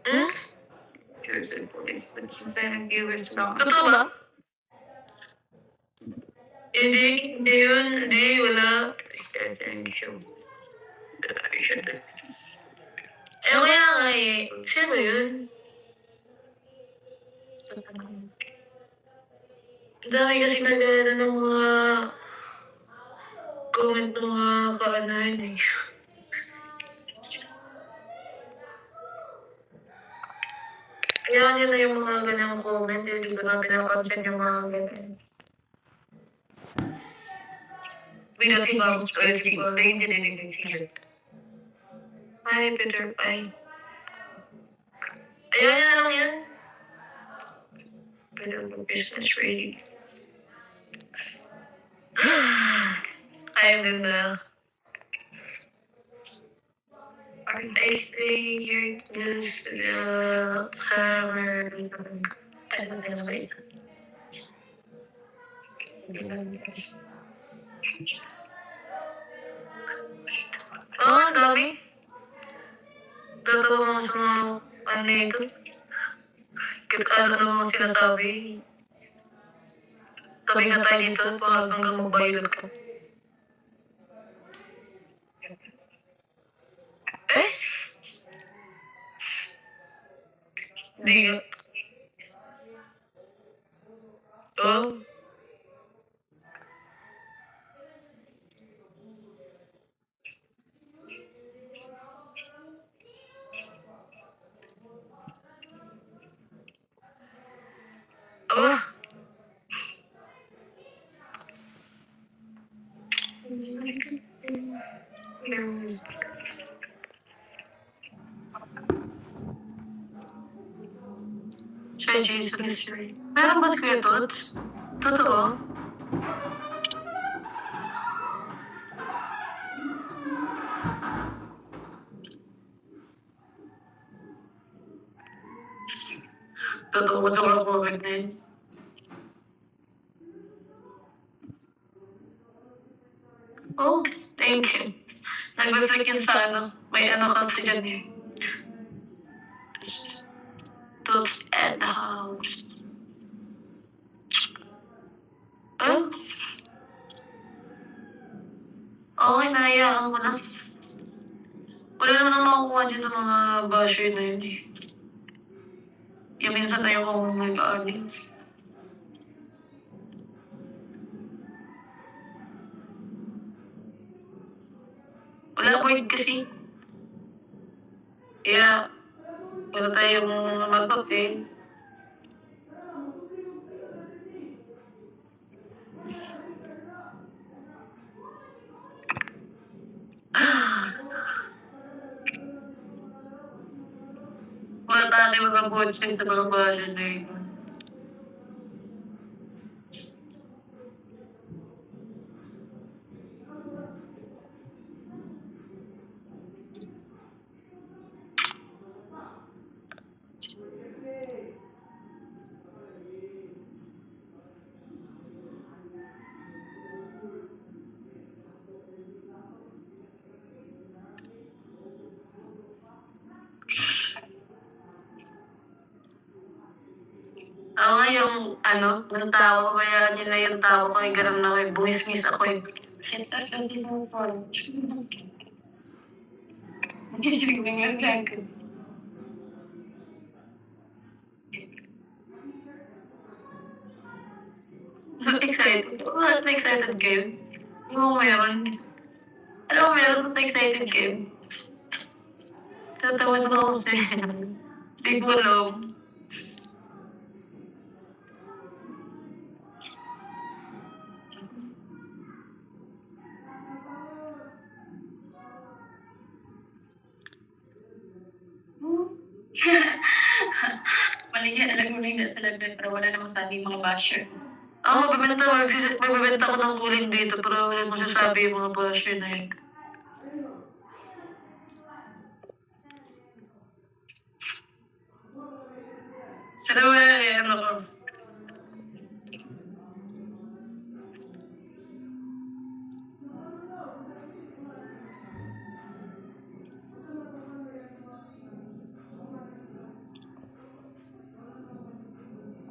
Hmm? Jersey Police, nagsasabi ng viewers lang. Totoo ba? Hindi yun, hindi, wala. Extension show. Kaya nga eh. Sino yun? Ang dami kasi nag-ano ng mga comment ng mga kaanahan eh. Kaya nyo na yung mga ganang comment, hindi ko na pinapansin yung mga ganyan. Without his arms or his people, they didn't even see it. Hi, Peter Pan. Ayaw niya na lang yan. Pero business ready. Ayaw ganda. Aren't I think you're just the hammer? Ano na ba ito? Oh, ang dami. Totoo mo sa mga ano ito. Ano naman sinasabi. Tabi na tayo dito hanggang mag-violet ka. Eh? Di nga. Oh. Oh. Siya, Jesus Mystery. Meron ba si Tots? Totoo? Totoo ba sa COVID-19? Oh, thank you. Nag-reflect yun sa ano. May ano kasi dyan eh. Tots at the house. Oh? Okay, nahayaan mo na. Wala naman ang makukuha dyan sa mga basher na yun eh. Yung minsan tayo kung nag-aagin. Wala point kasi. Kaya, wala tayong mag-up eh. Wala tayong mag-coaching sa mga basher na yun. Ako nga yung, yung tao ko, kaya nila yung tao ko, yung ganun na may buwis-wis ako eh. Excited? What excited game? Yung meron. Alam mo, meron na excited game. Tatawad mo ako sa'yo. Hindi ko alam. Mali yan, alam mo na yung nasa lagdan, pero wala namang sabi yung mga basher. Magbibenta ko ng uling dito, pero wala mo sasabi yung mga basher na yun. Sana wala eh, ano ko.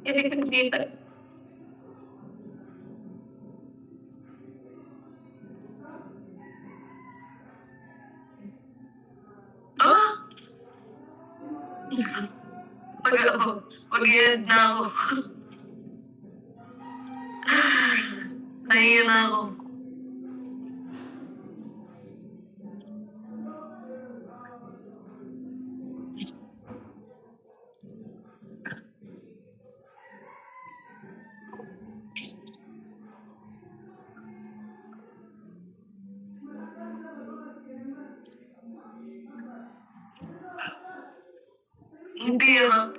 Hindi ko nakita. Ah! Mag-i-end na ako. Nahiya na ako. Hindi ah.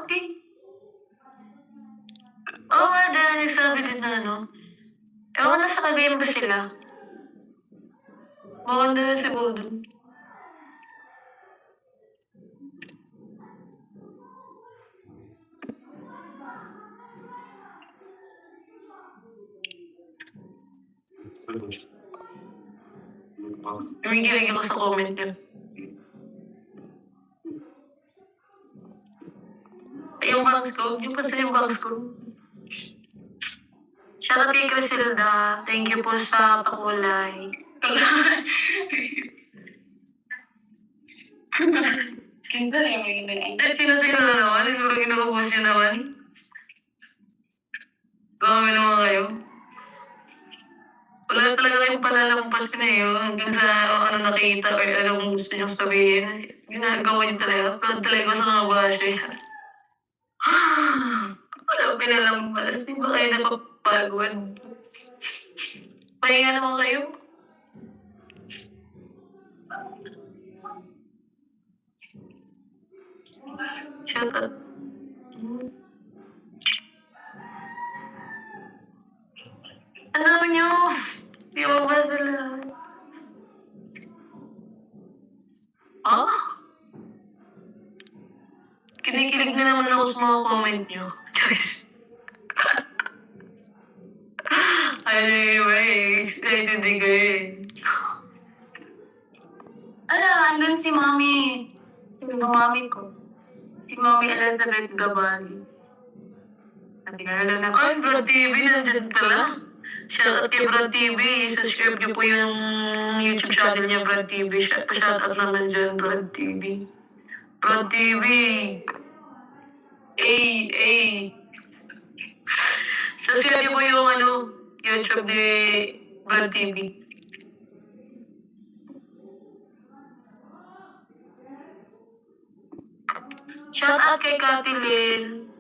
Okay. Oo nga, dahil nagsabi din na ano. Ewan na sa kagayin ba sila? Maganda na siguro. Tumigilig ako sa comment niya. Yung bangs ko, yung pansin yung bangs ko. Shoutout kay Crisilda. Thank you po sa pakulay. Kinsa na yung may At sino-sino na naman? Hindi ba ginagubos niyo naman? Dami naman kayo. Wala talaga kayong palalampas na yun. Hanggang sa ano nakita or anong gusto niyong sabihin. Ginagawa niyo talaga. Pero talaga sa mga bashe. Wala pinalampas. Di ba kayo napapagod? Pahinga naman kayo. Shoutout. Ano naman niyo? Di ba ba sila? Kinikilig na naman ako sa mga comment niyo. Anyway, excited din kayo eh. andun si Mami. Yung mami ko. Si Mami Elizabeth Gabalis. Nagkala na Ay, Brad TV, nandyan pala. Shoutout kay Brad TV. Subscribe niyo po yung YouTube channel niya, Brad TV. Shoutout naman dyan, Brad TV. Brad TV. Subscribe niyo po yung YouTube ni Brad TV. Shoutout kay Katilin.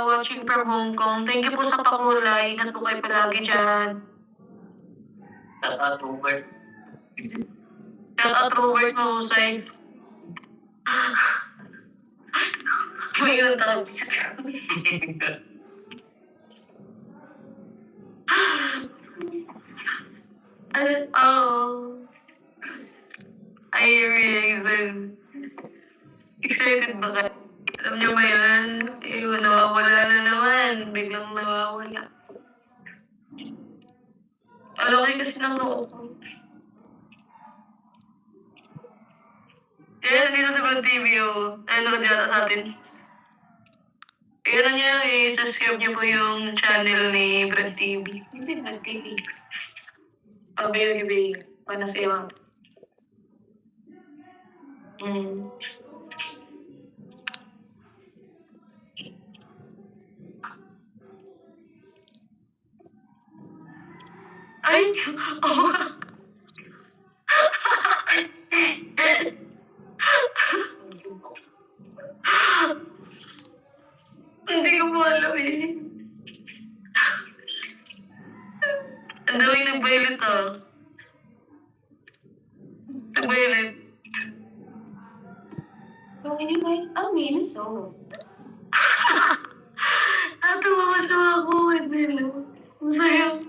Watching from Hong Kong. Thank you po sa pakulay. Ingat po kayo palagi dyan. Shoutout Robert. Shoutout Robert Mahusay. May ilang tawag. I really excited ba kayo? Alam niyo ba yan? Nawawala na naman. Biglang nawawala. Alam kayo kasi ng loob ko. Yan, nandito sa Brad TV nanonood yata sa atin. Tignan niyo, i-subscribe niyo po yung channel ni Brad TV. Hindi Brad TV. Baby, panasiwa. Ay! Oh! Hindi ko po alam eh. Ang daming nag-violet Nag-violet. So anyway, minus so. Tumawa ako. Masaya.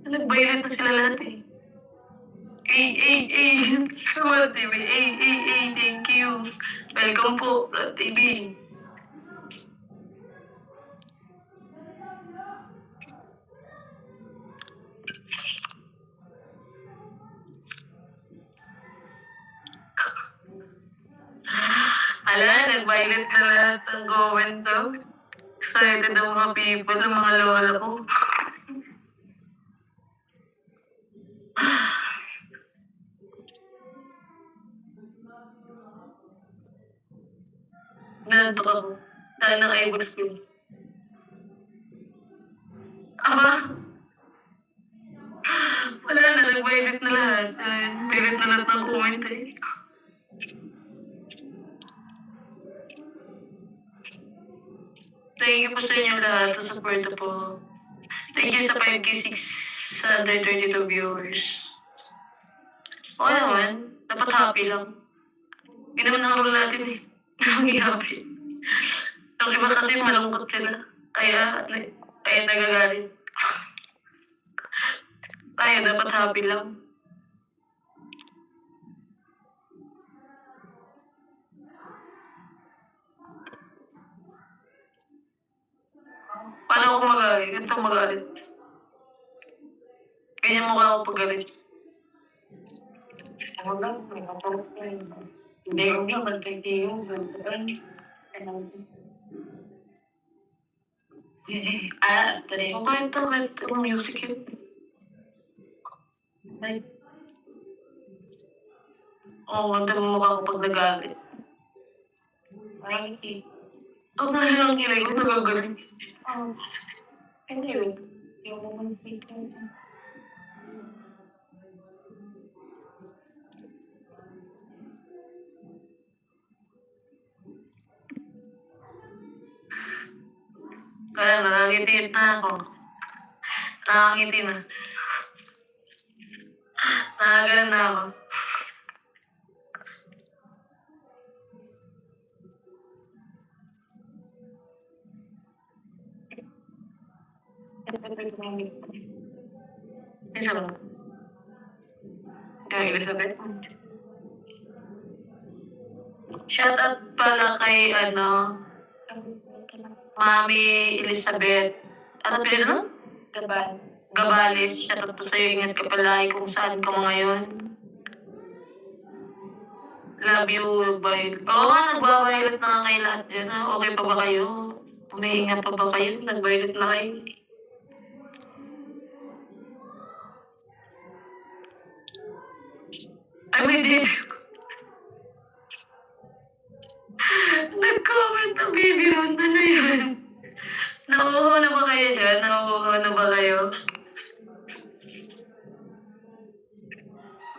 Nag-violet na sila lahat eh. Brad TV. Thank you. Welcome po, Brad TV. Ala, nag-violet na lahat ng comments, oh. Excited ang mga people, ang mga lola ko. Nantok ako. Dahil ng eyebrows ko. Aba, wala na, nag-violet na lahat. Violet na lahat ng comment eh. Thank you po sa inyo lahat sa support po. Thank you sa 5K 632 viewers. Oo naman, dapat happy lang. Hindi naman ang role natin eh. Hindi happy. Yung iba kasi malungkot sila. Kaya nagagalit. Tayo dapat happy lang. Paano ako magalit? Ganito magalit. Ganyan mukha ako pagalit. Ako lang, may kapalok na yun. Hindi ko lang, magkakayo, ganyan. Tari. Kwento music yun. Oo, ganda mo mukha ko pag nagalit. Ay, si. Ako na lang kilay ko, nagagaling. Anyway, yung naman si. Kaya nakangiti na ako. Nakangiti na. Nakagalan na ako. Isa ba? Kaya Elizabeth? Shout out pala kay Mami Elizabeth. Ano pala no? Gabales. Shout out po sa'yo. Ingat ka palagi kung saan ka ngayon. Love you, bye. Oo nga, nagbabayot na nga kayo lahat dyan. Okay pa ba kayo? Umihinga pa ba kayo? Nagbayot na kayo. Ay, may dito. Nag-comment ang baby mo. Ano yun? Nakuha na ba kayo dyan? Nakuha na ba kayo?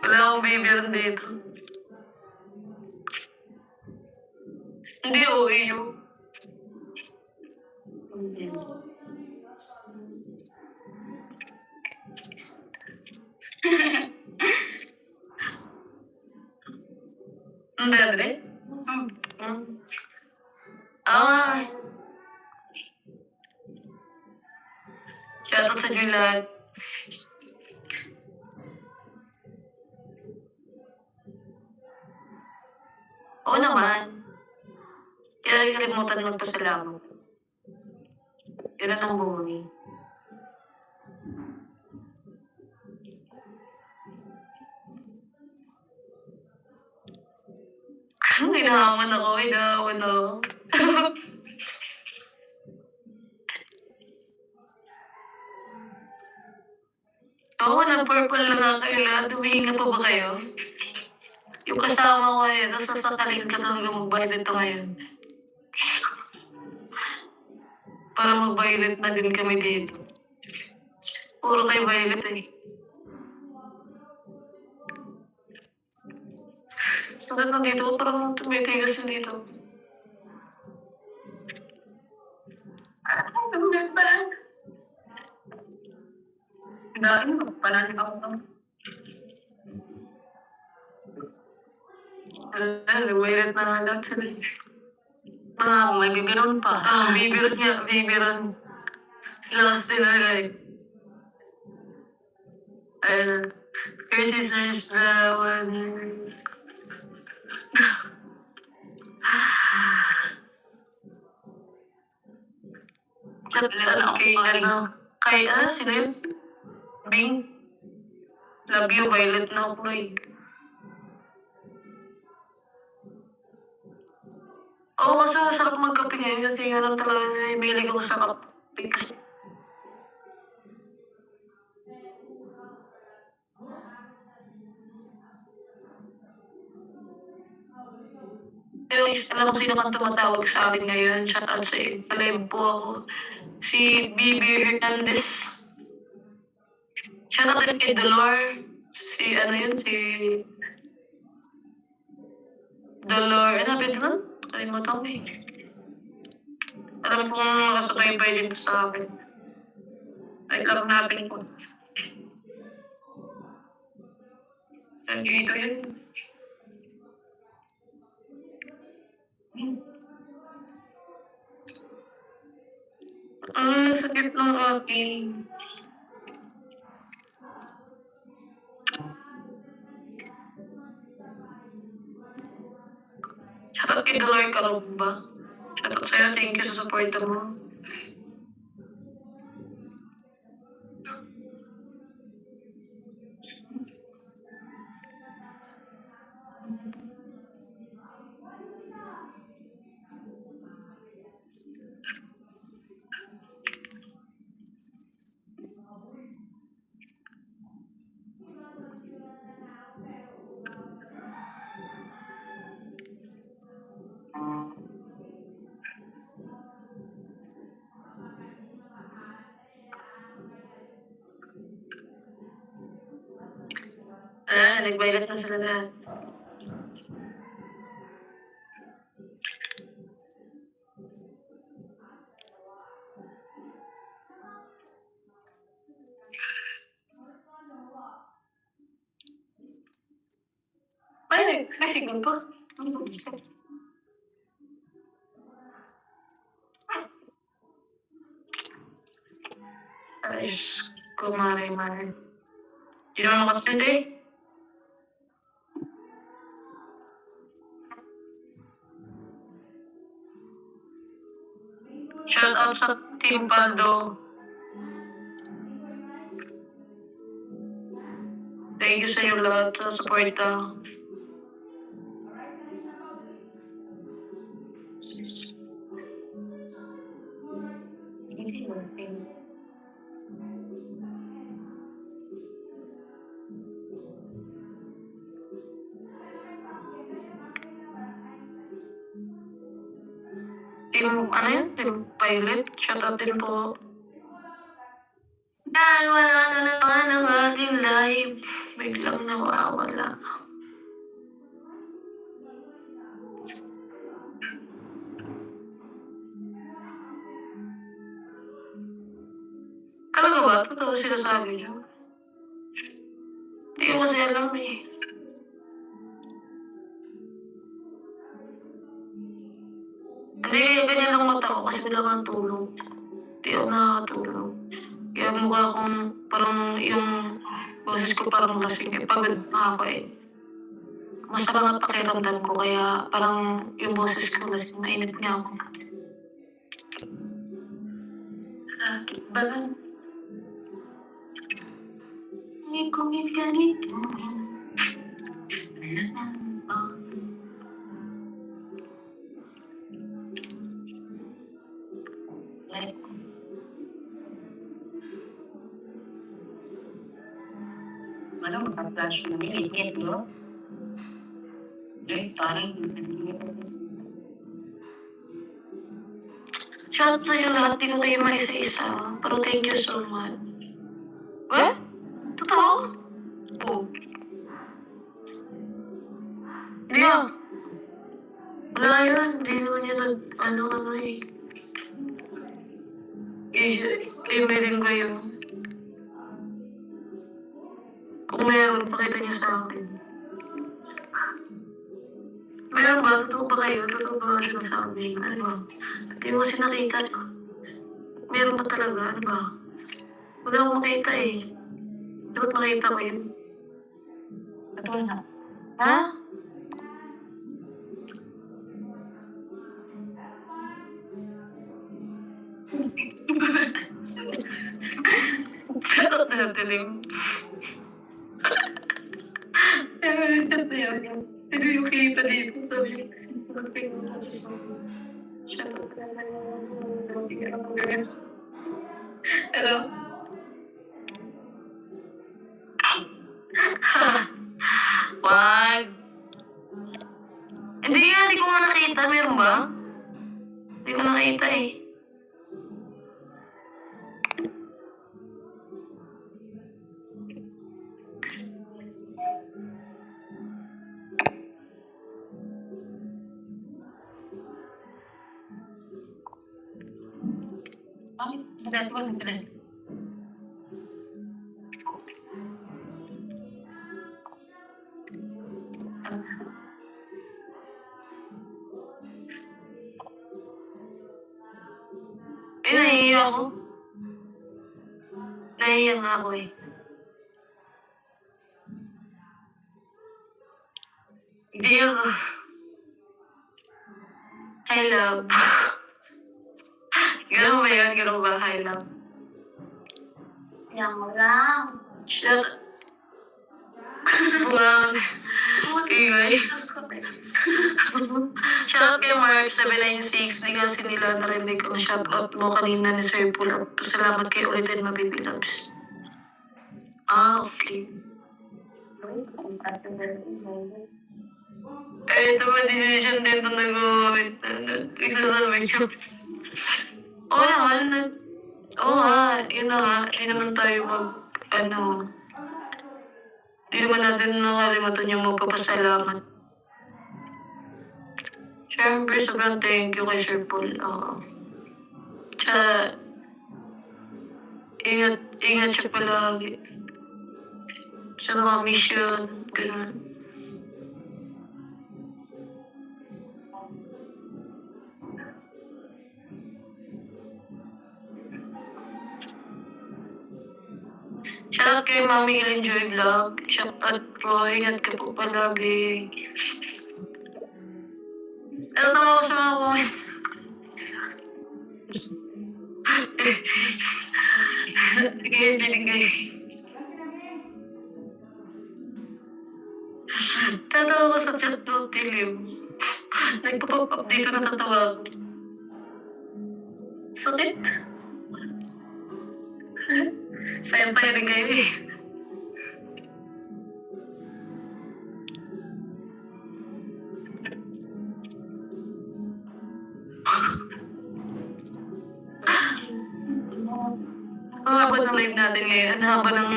Wala akong baby ron dito. Hindi, okay yun. Ang dali? Ah. Shoutout sa inyo lahat. Oo naman. Kaya kalimutan magpasalamat. Yun ang buhay. Hinahaman ako. Oo, nag-purple na nga kayo lahat. Humihinga pa ba kayo? Yung kasama ko ngayon, nasa sakalin ka hanggang mag-violet ito ngayon. Para mag-violet na din kami dito. Puro kayo violet eh. Sakit na dito, parang tumitigas na dito. Ang ganda. Dahil magpanalig ako ng Nag-violet na nga lang sila. May bibiron pa. Bibiron. Lang sila guys. Ayun. Your sister's the one. Kay sino yun? Bing? Love you, violet na ako eh. Oo, kasi masarap magkape ngayon kasi nga lang talaga naibilig ako sa kape kasi alam mo sino man tumatawag sa akin ngayon. Shout out sa iyo. Palive po ako. Si Bibi Hernandez. Shout out din kay Dolor. Si ano yun, si Dolor. Ano ba ito? Kalimutan ko eh. Alam kong nakasabay din sa akin. Ay, lang natin ko. Nandito yun. Sakit ng aking. Shoutout kay Dolor Kalumba. Shoutout sa'yo, thank you sa support mo. Nag-violet na sila lahat. Ay, signal pa. Ayos, kumari-mari. Di naman makasindi. Shout out sa Team Paldo. Thank you sa iyo lahat sa suporta. Team, ano yun? Team Pilot. Shout out din po. Dahil wala na naman ang ating live, biglang nawawala. Talaga ba? Totoo sinasabi niyo? Hindi ko kasi alam eh. Hindi, ganyan lang mata ko kasi wala kang tulog. Hindi ako nakakatulog. Kaya mukha akong parang yung boses ko parang lasing. Pagod na ako eh. Masama pakiramdam ko kaya parang yung boses ko lasing. Mainit nga ako. Parang hindi ko ganito. Ano, mag-flash mo niligit, no? Sorry. Shout sa iyo lahat, di ko kayo maisa-isa. Pero thank you so much. Eh? Totoo? Oo. Hindi ah. Wala yun. Hindi naman niya ano eh. Emailin ko yun. Kung meron, pakita niyo sa akin. Meron ba? Totoo ba kayo? Totoo ba kayo sa amin? Ano ba? Hindi ko kasi nakita. Meron ba talaga? Ano ba? Wala akong makita eh. Dapat makita ko yun. Totoo na. Ha? Shoutout na natilim. Pero yung chat na yun. Pero yung kita dito, sabi Hello? Wag. Hindi ko nga nakita. Meron ba? Hindi ko nakita eh. Bakit? Nagagawa ng trend. Nahihiya ako. Nahihiya nga ako eh. Deal. Hi, love. Ganun ba yun? Ganun ba? Hi, love. Yan mo lang. Shut Wag. Ingay. Shout kay Mark 796. Di kasi nila narinig ang shoutout mo kanina ni Sir Pulap. Salamat kay ulitin, Mabibi Loves. Okay. Eh, ito ba decision din ito nag-uwit? Isasalvage siya. Oo naman. Oo nga. Yun na nga. Yun naman tayo Hindi naman natin nakalimutan yung magpapasalamat. Siyempre, sobrang thank you kay Sir Paul. Tsaka, ingat siya palagi. Sa mga mission, ganun. Shoutout kay Mami Enjoy Vlog. Shoutout po, ingat ka po palagi. Ano naman ako sa mga comment? Sige, binigay. Tatawa ko sa chat mo, Tilim. Nagpapop up dito na tatawa. Sakit. Sayang-saya rin kayo eh. Ang haba ng live natin ngayon. Ang haba ng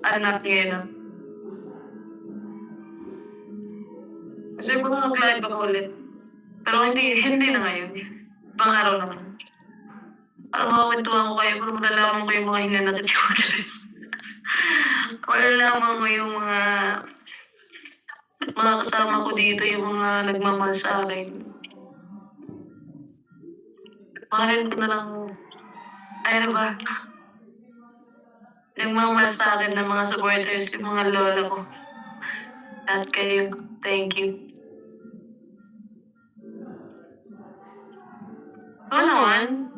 anak ngayon. Kasi kung mag-live ako ulit. Pero hindi na ngayon. Pang araw naman. Parang makakwentuhan ko kayo, pero malalaman ko yung mga hinanat at choices. Malalaman ko yung mga kasama ko dito, yung mga nagmamahal sa akin. Mahalin ko na lang, ano ba? Nagmamahal sa akin ng mga supporters, yung mga lola ko. At kayo, thank you. Oo naman.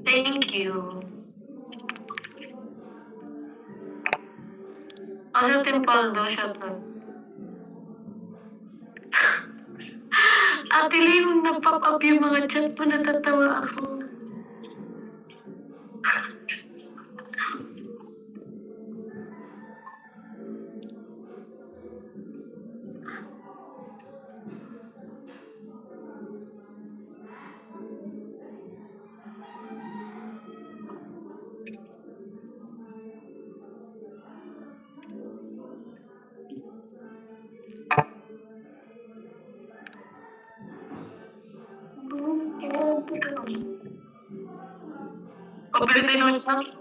Thank you. Ano Timpaldo, shoutout. Ate Lim, nag-pop up yung mga chat mo, natatawa ako. Pabili tayo ng snack.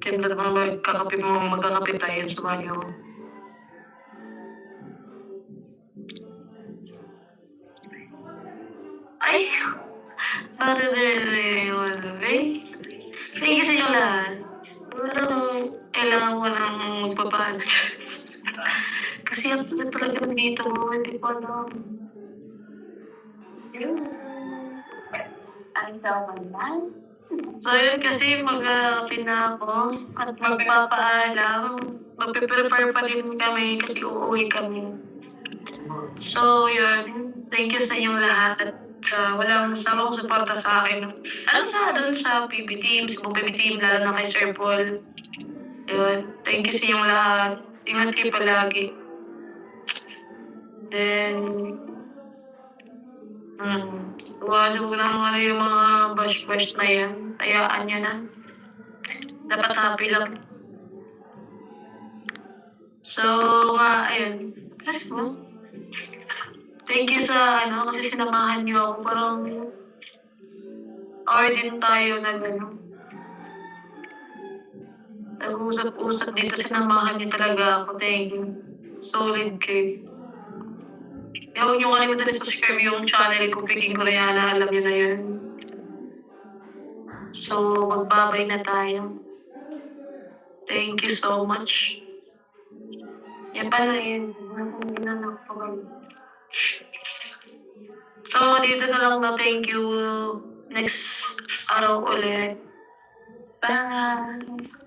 Siyempre naman magkakape tayo sa banyo. dito. Hindi ko alam. Aling sa umanan. So, yun kasi mag-aapi na ako at magpapaalam. Magpe-prepare pa rin kami kasi uuwi kami. So, yun. Thank you sa inyong lahat at sa walang sawang suporta sa akin. Ano sa doon sa PB Team, sa PB Team, lalo na kay Sir Paul. Yun. Thank you sa inyong lahat. Ingat kayo palagi. Then, iwasan ko lang ano yung mga bash-bash na yan. Tayaan nyo na. Dapat happy lang. So, ayun. Thank you sa kasi sinamahan niyo ako. Parang, din tayo nag-usap-usap dito, sinamahan niyo talaga ako. Thank you. Solid kayo. Huwag niyo kalimutan subscribe yung channel ko, Piking Koreana, alam niyo na yun. So, magbabay na tayo. Thank you so much. Yan pala yun. So, dito na lang na thank you. Next araw ulit. Bye!